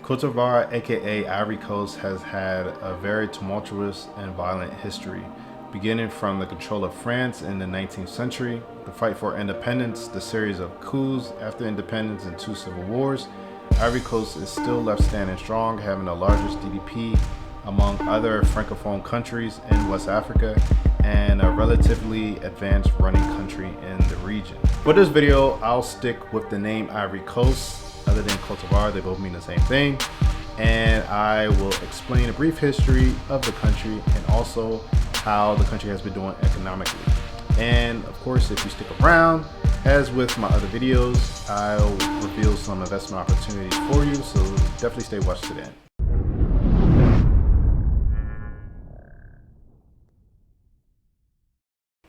Cote d'Ivoire, aka Ivory Coast, has had a very tumultuous and violent history, beginning from the control of France in the 19th century, the fight for independence, the series of coups after independence, and 2 civil wars. Ivory Coast is still left standing strong, having the largest GDP among other francophone countries in West Africa and a relatively advanced running country in the region. For this video, I'll stick with the name Ivory Coast. Other than Cote d'Ivoire, they both mean the same thing. And I will explain a brief history of the country and also how the country has been doing economically. And of course, if you stick around, as with my other videos, I'll reveal some investment opportunities for you, so definitely stay watched to the end.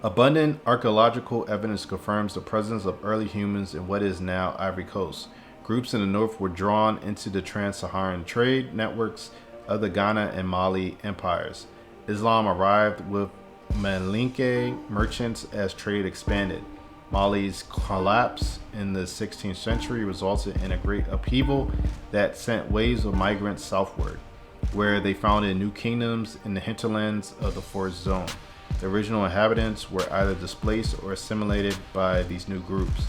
Abundant archaeological evidence confirms the presence of early humans in what is now Ivory Coast. Groups in the north were drawn into the trans-Saharan trade networks of the Ghana and Mali empires. Islam arrived with Malinke merchants as trade expanded. Mali's collapse in the 16th century resulted in a great upheaval that sent waves of migrants southward, where they founded new kingdoms in the hinterlands of the forest zone. The original inhabitants were either displaced or assimilated by these new groups.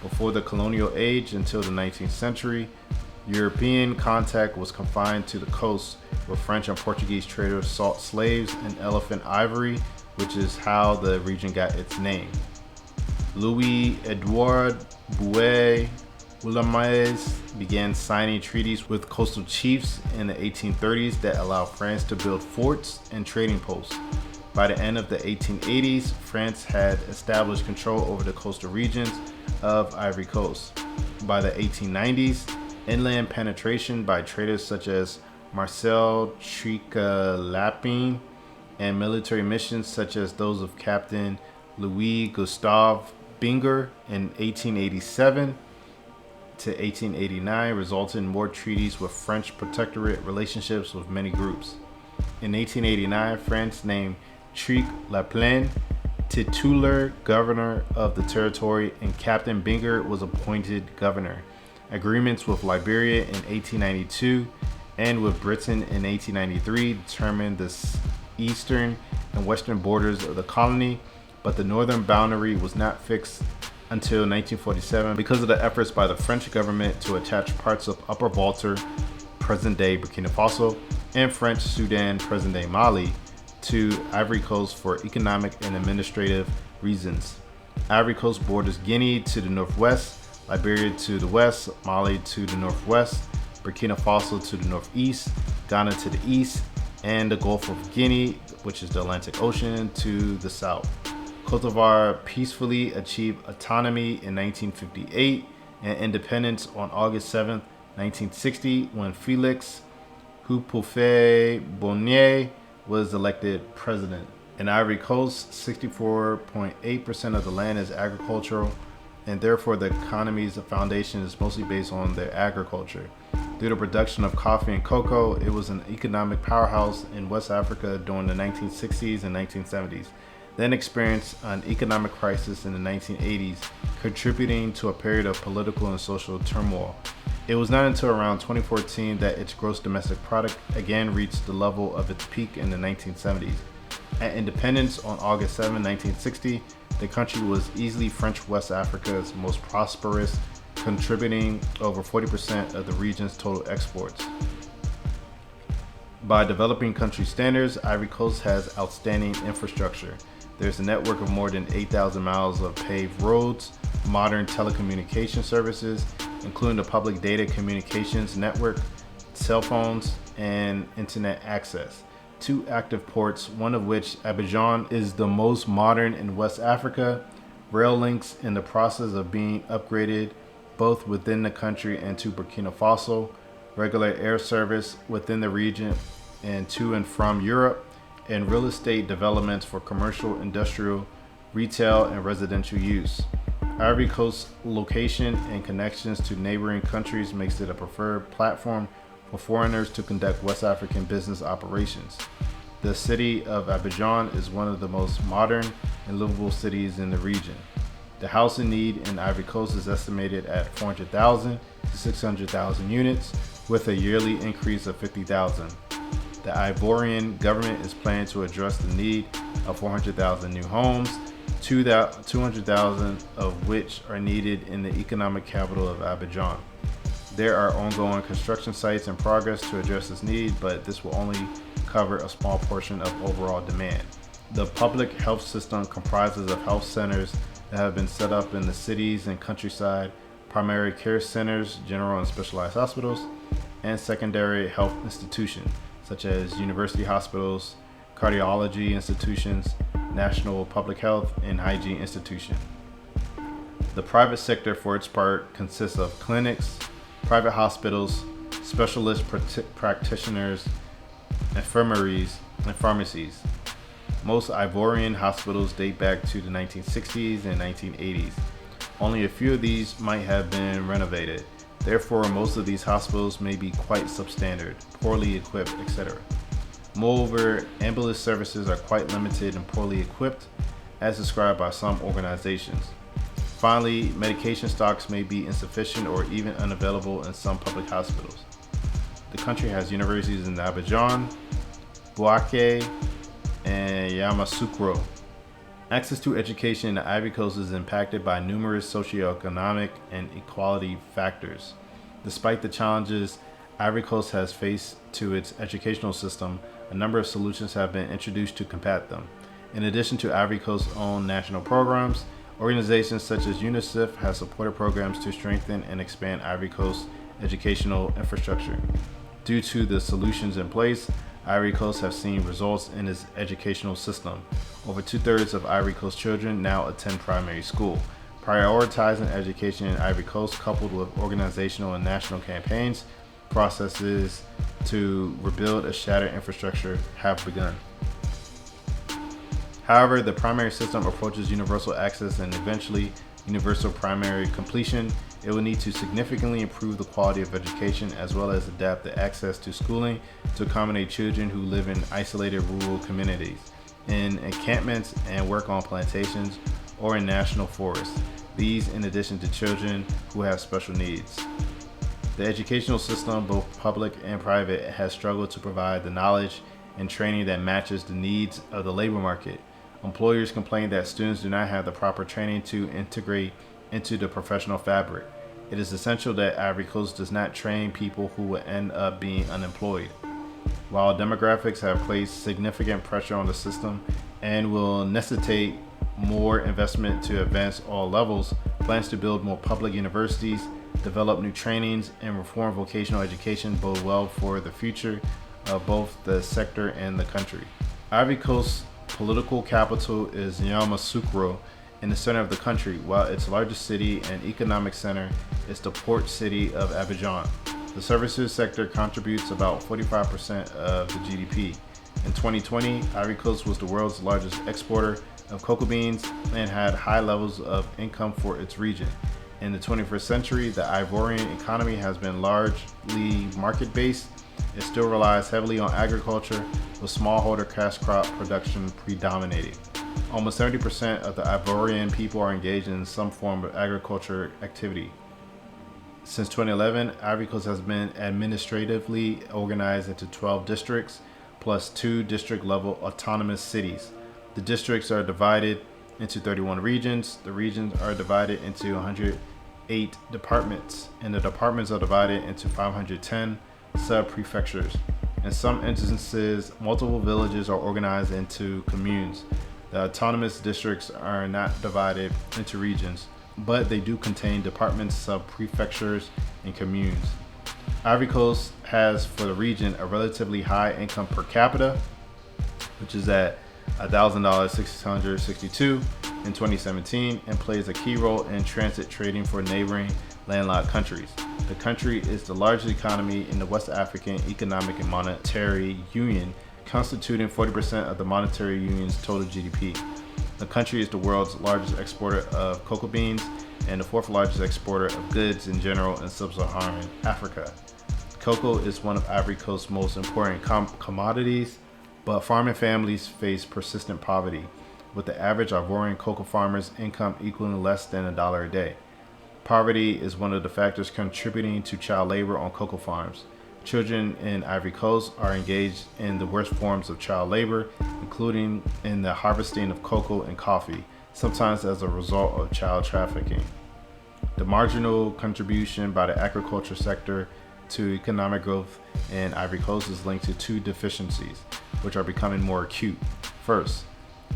Before the colonial age until the 19th century, European contact was confined to the coast, where French and Portuguese traders sought slaves and elephant ivory, which is how the region got its name. Louis-Edouard Boulamaes began signing treaties with coastal chiefs in the 1830s that allowed France to build forts and trading posts. By the end of the 1880s, France had established control over the coastal regions of Ivory Coast. By the 1890s, inland penetration by traders such as Marcel Triquelapin and military missions such as those of Captain Louis Gustave Binger in 1887 to 1889 resulted in more treaties with French protectorate relationships with many groups. In 1889, France named Triquelapin titular governor of the territory, and Captain Binger was appointed governor. Agreements with Liberia in 1892 and with Britain in 1893 determined the eastern and western borders of the colony, but the northern boundary was not fixed until 1947 because of the efforts by the French government to attach parts of Upper Volta, present-day Burkina Faso, and French Sudan, present-day Mali, to Ivory Coast for economic and administrative reasons. Ivory Coast borders Guinea to the northwest, Liberia to the west, Mali to the northwest, Burkina Faso to the northeast, Ghana to the east, and the Gulf of Guinea, which is the Atlantic Ocean, to the south. Cote d'Ivoire peacefully achieved autonomy in 1958 and independence on August 7, 1960, when Félix Houphouët-Boigny was elected president. In Ivory Coast, 64.8% of the land is agricultural, and therefore the economy's foundation is mostly based on their agriculture. Due to production of coffee and cocoa, it was an economic powerhouse in West Africa during the 1960s and 1970s, then experienced an economic crisis in the 1980s, contributing to a period of political and social turmoil. It was not until around 2014 that its gross domestic product again reached the level of its peak in the 1970s. At independence on August 7, 1960, the country was easily French West Africa's most prosperous, contributing over 40% of the region's total exports. By developing country standards, Ivory Coast has outstanding infrastructure. There's a network of more than 8,000 miles of paved roads, modern telecommunication services, including the public data communications network, cell phones, and internet access. 2 active ports, one of which, Abidjan, is the most modern in West Africa. Rail links in the process of being upgraded both within the country and to Burkina Faso. Regular air service within the region and to and from Europe. And real estate developments for commercial, industrial, retail, and residential use. Ivory Coast's location and connections to neighboring countries makes it a preferred platform for foreigners to conduct West African business operations. The city of Abidjan is one of the most modern and livable cities in the region. The housing need in Ivory Coast is estimated at 400,000 to 600,000 units, with a yearly increase of 50,000. The Ivorian government is planning to address the need of 400,000 new homes, 200,000 of which are needed in the economic capital of Abidjan. There are ongoing construction sites in progress to address this need, but this will only cover a small portion of overall demand. The public health system comprises of health centers that have been set up in the cities and countryside, primary care centers, general and specialized hospitals, and secondary health institutions such as university hospitals, cardiology institutions, national public health, and hygiene institutions. The private sector, for its part, consists of clinics, private hospitals, specialist practitioners, infirmaries, and pharmacies. Most Ivorian hospitals date back to the 1960s and 1980s. Only a few of these might have been renovated. Therefore, most of these hospitals may be quite substandard, poorly equipped, etc. Moreover, ambulance services are quite limited and poorly equipped, as described by some organizations. Finally, medication stocks may be insufficient or even unavailable in some public hospitals. The country has universities in Abidjan, Bouaké, and Yamoussoukro. Access to education in the Ivory Coast is impacted by numerous socioeconomic and equality factors. Despite the challenges Ivory Coast has faced to its educational system, a number of solutions have been introduced to combat them. In addition to Ivory Coast's own national programs, organizations such as UNICEF have supported programs to strengthen and expand Ivory Coast's educational infrastructure. Due to the solutions in place, Ivory Coast have seen results in its educational system. Over 2/3 of Ivory Coast children now attend primary school. Prioritizing education in Ivory Coast, coupled with organizational and national campaigns, processes to rebuild a shattered infrastructure have begun. However, the primary system approaches universal access and eventually universal primary completion. It will need to significantly improve the quality of education as well as adapt the access to schooling to accommodate children who live in isolated rural communities, in encampments and work on plantations or in national forests. These in addition to children who have special needs. The educational system, both public and private, has struggled to provide the knowledge and training that matches the needs of the labor market. Employers complain that students do not have the proper training to integrate into the professional fabric. It is essential that Ivory Coast does not train people who will end up being unemployed. While demographics have placed significant pressure on the system and will necessitate more investment to advance all levels, plans to build more public universities, develop new trainings, and reform vocational education bode well for the future of both the sector and the country. Ivory Coast's political capital is Yamoussoukro, in the center of the country, while its largest city and economic center is the port city of Abidjan. The services sector contributes about 45% of the GDP. In 2020, Ivory Coast was the world's largest exporter of cocoa beans and had high levels of income for its region. In the 21st century, the Ivorian economy has been largely market-based. It still relies heavily on agriculture, with smallholder cash crop production predominating. Almost 70% of the Ivorian people are engaged in some form of agriculture activity. Since 2011, Ivory Coast has been administratively organized into 12 districts, plus 2 district-level autonomous cities. The districts are divided into 31 regions. The regions are divided into 108 departments, and the departments are divided into 510 sub-prefectures. In some instances, multiple villages are organized into communes. The autonomous districts are not divided into regions, but they do contain departments, sub-prefectures, and communes. Ivory Coast has, for the region, a relatively high income per capita, which is at $1,662 in 2017, and plays a key role in transit trading for neighboring landlocked countries. The country is the largest economy in the West African Economic and Monetary Union, constituting 40% of the monetary union's total GDP. The country is the world's largest exporter of cocoa beans and the 4th largest exporter of goods in general in sub-Saharan Africa. Cocoa is one of Ivory Coast's most important commodities, but farming families face persistent poverty, with the average Ivorian cocoa farmer's income equaling less than $1 a day. Poverty is one of the factors contributing to child labor on cocoa farms. Children in Ivory Coast are engaged in the worst forms of child labor, including in the harvesting of cocoa and coffee, sometimes as a result of child trafficking. The marginal contribution by the agriculture sector to economic growth in Ivory Coast is linked to two deficiencies, which are becoming more acute. First,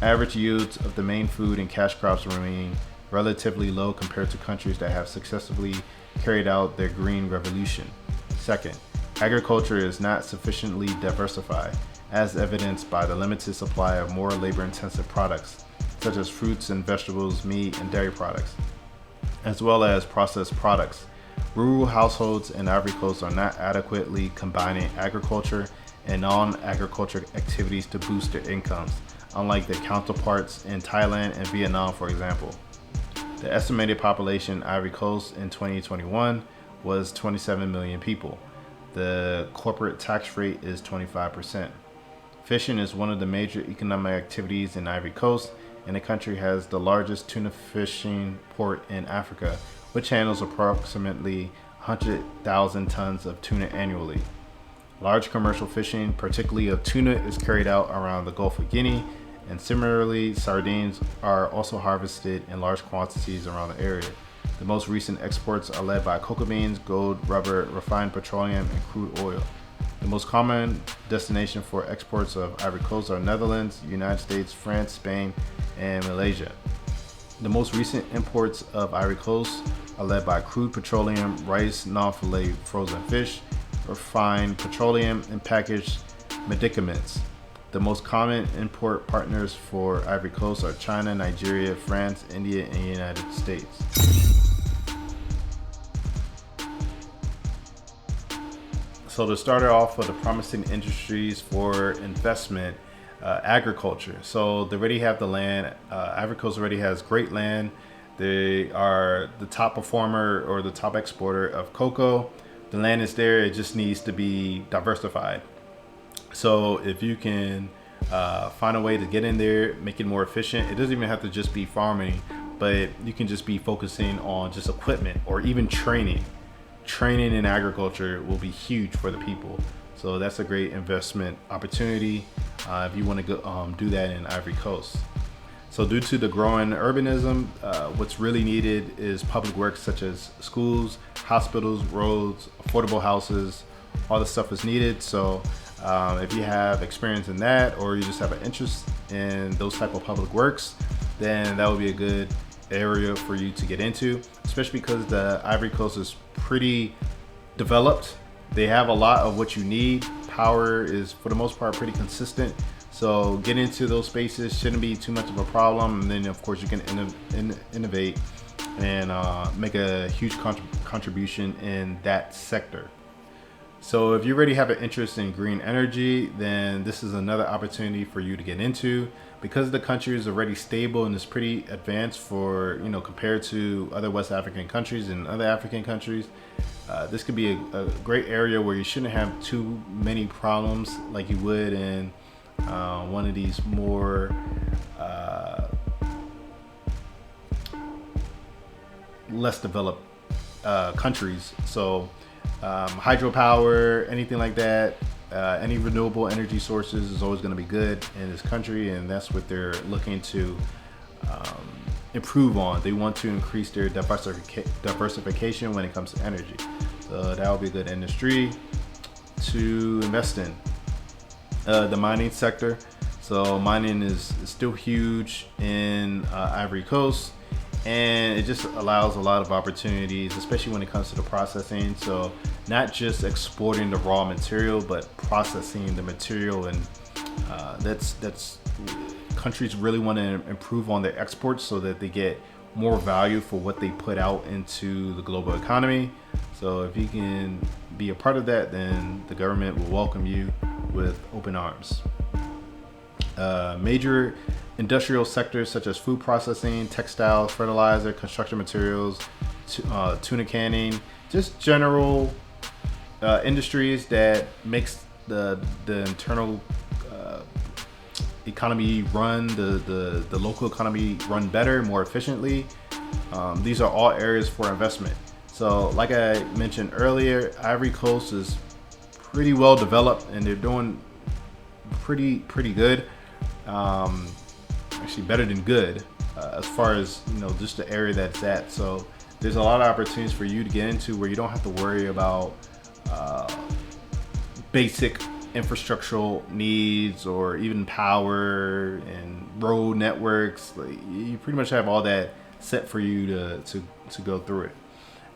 average yields of the main food and cash crops remain relatively low compared to countries that have successfully carried out their green revolution. Second, agriculture is not sufficiently diversified, as evidenced by the limited supply of more labor-intensive products, such as fruits and vegetables, meat, and dairy products, as well as processed products. Rural households in Ivory Coast are not adequately combining agriculture and non-agriculture activities to boost their incomes, unlike their counterparts in Thailand and Vietnam, for example. The estimated population in Ivory Coast in 2021 was 27 million people. The corporate tax rate is 25%. Fishing is one of the major economic activities in Ivory Coast, and the country has the largest tuna fishing port in Africa, which handles approximately 100,000 tons of tuna annually. Large commercial fishing, particularly of tuna, is carried out around the Gulf of Guinea, and similarly, sardines are also harvested in large quantities around the area. The most recent exports are led by cocoa beans, gold, rubber, refined petroleum, and crude oil. The most common destination for exports of Ivory Coast are Netherlands, United States, France, Spain, and Malaysia. The most recent imports of Ivory Coast are led by crude petroleum, rice, non-fillet frozen fish, refined petroleum, and packaged medicaments. The most common import partners for Ivory Coast are China, Nigeria, France, India, and the United States. So to start off with the promising industries for investment, agriculture. So they already have the land. Ivory Coast already has great land. They are the top performer or the top exporter of cocoa. The land is there. It just needs to be diversified. So if you can find a way to get in there, make it more efficient. It doesn't even have to just be farming, but you can just be focusing on just equipment or even training. Training in agriculture will be huge for the people. So that's a great investment opportunity if you want to go do that in Ivory Coast. So due to the growing urbanism, what's really needed is public works such as schools, hospitals, roads, affordable houses. All the stuff is needed. So if you have experience in that, or you just have an interest in those type of public works, then that would be a good area for you to get into, especially because the Ivory Coast is pretty developed. They have a lot of what you need. Power is, for the most part, pretty consistent. So getting into those spaces shouldn't be too much of a problem. And then, of course, you can innovate and make a huge contribution in that sector. So if you already have an interest in green energy, then this is another opportunity for you to get into. Because the country is already stable and is pretty advanced for, compared to other West African countries and other African countries, this could be a great area where you shouldn't have too many problems like you would in one of these more less developed countries. So hydropower, anything like that, any renewable energy sources is always going to be good in this country, and that's what they're looking to improve on. They want to increase their diversification when it comes to energy. So that would be a good industry to invest in. The mining sector. So mining is still huge in Ivory Coast, and it just allows a lot of opportunities, especially when it comes to the processing. So not just exporting the raw material, but processing the material, and that's countries really want to improve on their exports so that they get more value for what they put out into the global economy. So if you can be a part of that, then the government will welcome you with open arms. Major industrial sectors such as food processing, textiles, fertilizer, construction materials, tuna canning, just general industries that makes the internal economy run, the local economy run better, more efficiently. These are all areas for investment. So like I mentioned earlier, Ivory Coast is pretty well developed, and they're doing pretty good. Actually better than good, as far as, you know, just the area that's at. So there's a lot of opportunities for you to get into where you don't have to worry about basic infrastructural needs or even power and road networks. Like, you pretty much have all that set for you to go through it.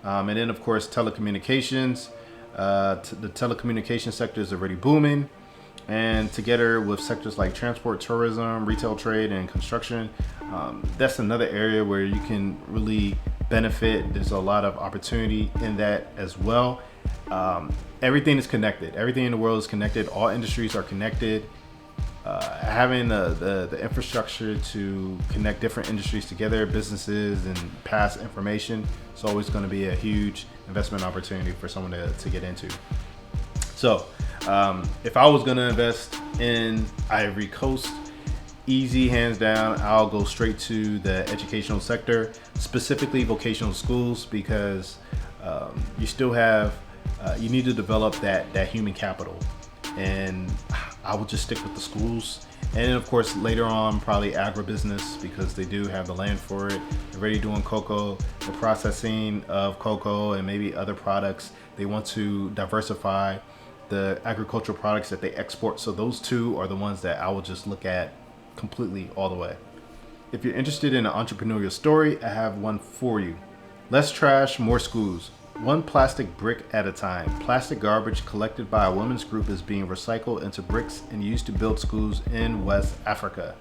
And then of course telecommunications. The telecommunications sector is already booming, and together with sectors like transport, tourism, retail, trade, and construction, that's another area where you can really benefit. There's a lot of opportunity in that as well. Everything is connected. Everything in the world is connected. All industries are connected. Having the infrastructure to connect different industries together, businesses, and pass information, is always going to be a huge investment opportunity for someone to get into. So if I was going to invest in Ivory Coast, easy, hands down, I'll go straight to the educational sector, specifically vocational schools, because you still have you need to develop that human capital, and I would just stick with the schools. And then of course later on probably agribusiness, because they do have the land for it. They're already doing cocoa, the processing of cocoa, and maybe other products. They want to diversify the agricultural products that they export. So those two are the ones that I will just look at completely all the way. If you're interested in an entrepreneurial story, I have one for you. Less trash, more schools. One plastic brick at a time. Plastic garbage collected by a women's group is being recycled into bricks and used to build schools in West Africa.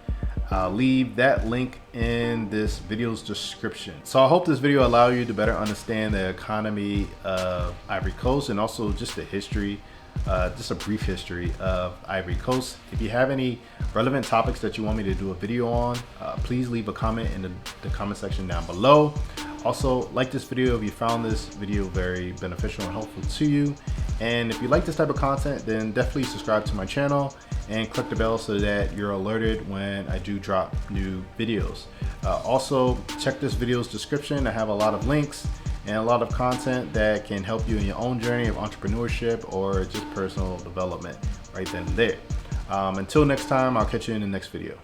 I'll leave that link in this video's description. So I hope this video allow you to better understand the economy of Ivory Coast, and also just the history, just a brief history of Ivory Coast. If you have any relevant topics that you want me to do a video on, please leave a comment in the comment section down below. Also, like this video if you found this video very beneficial and helpful to you. And if you like this type of content, then definitely subscribe to my channel and click the bell so that you're alerted when I do drop new videos. Also, check this video's description. I have a lot of links and a lot of content that can help you in your own journey of entrepreneurship or just personal development right then and there. Until next time, I'll catch you in the next video.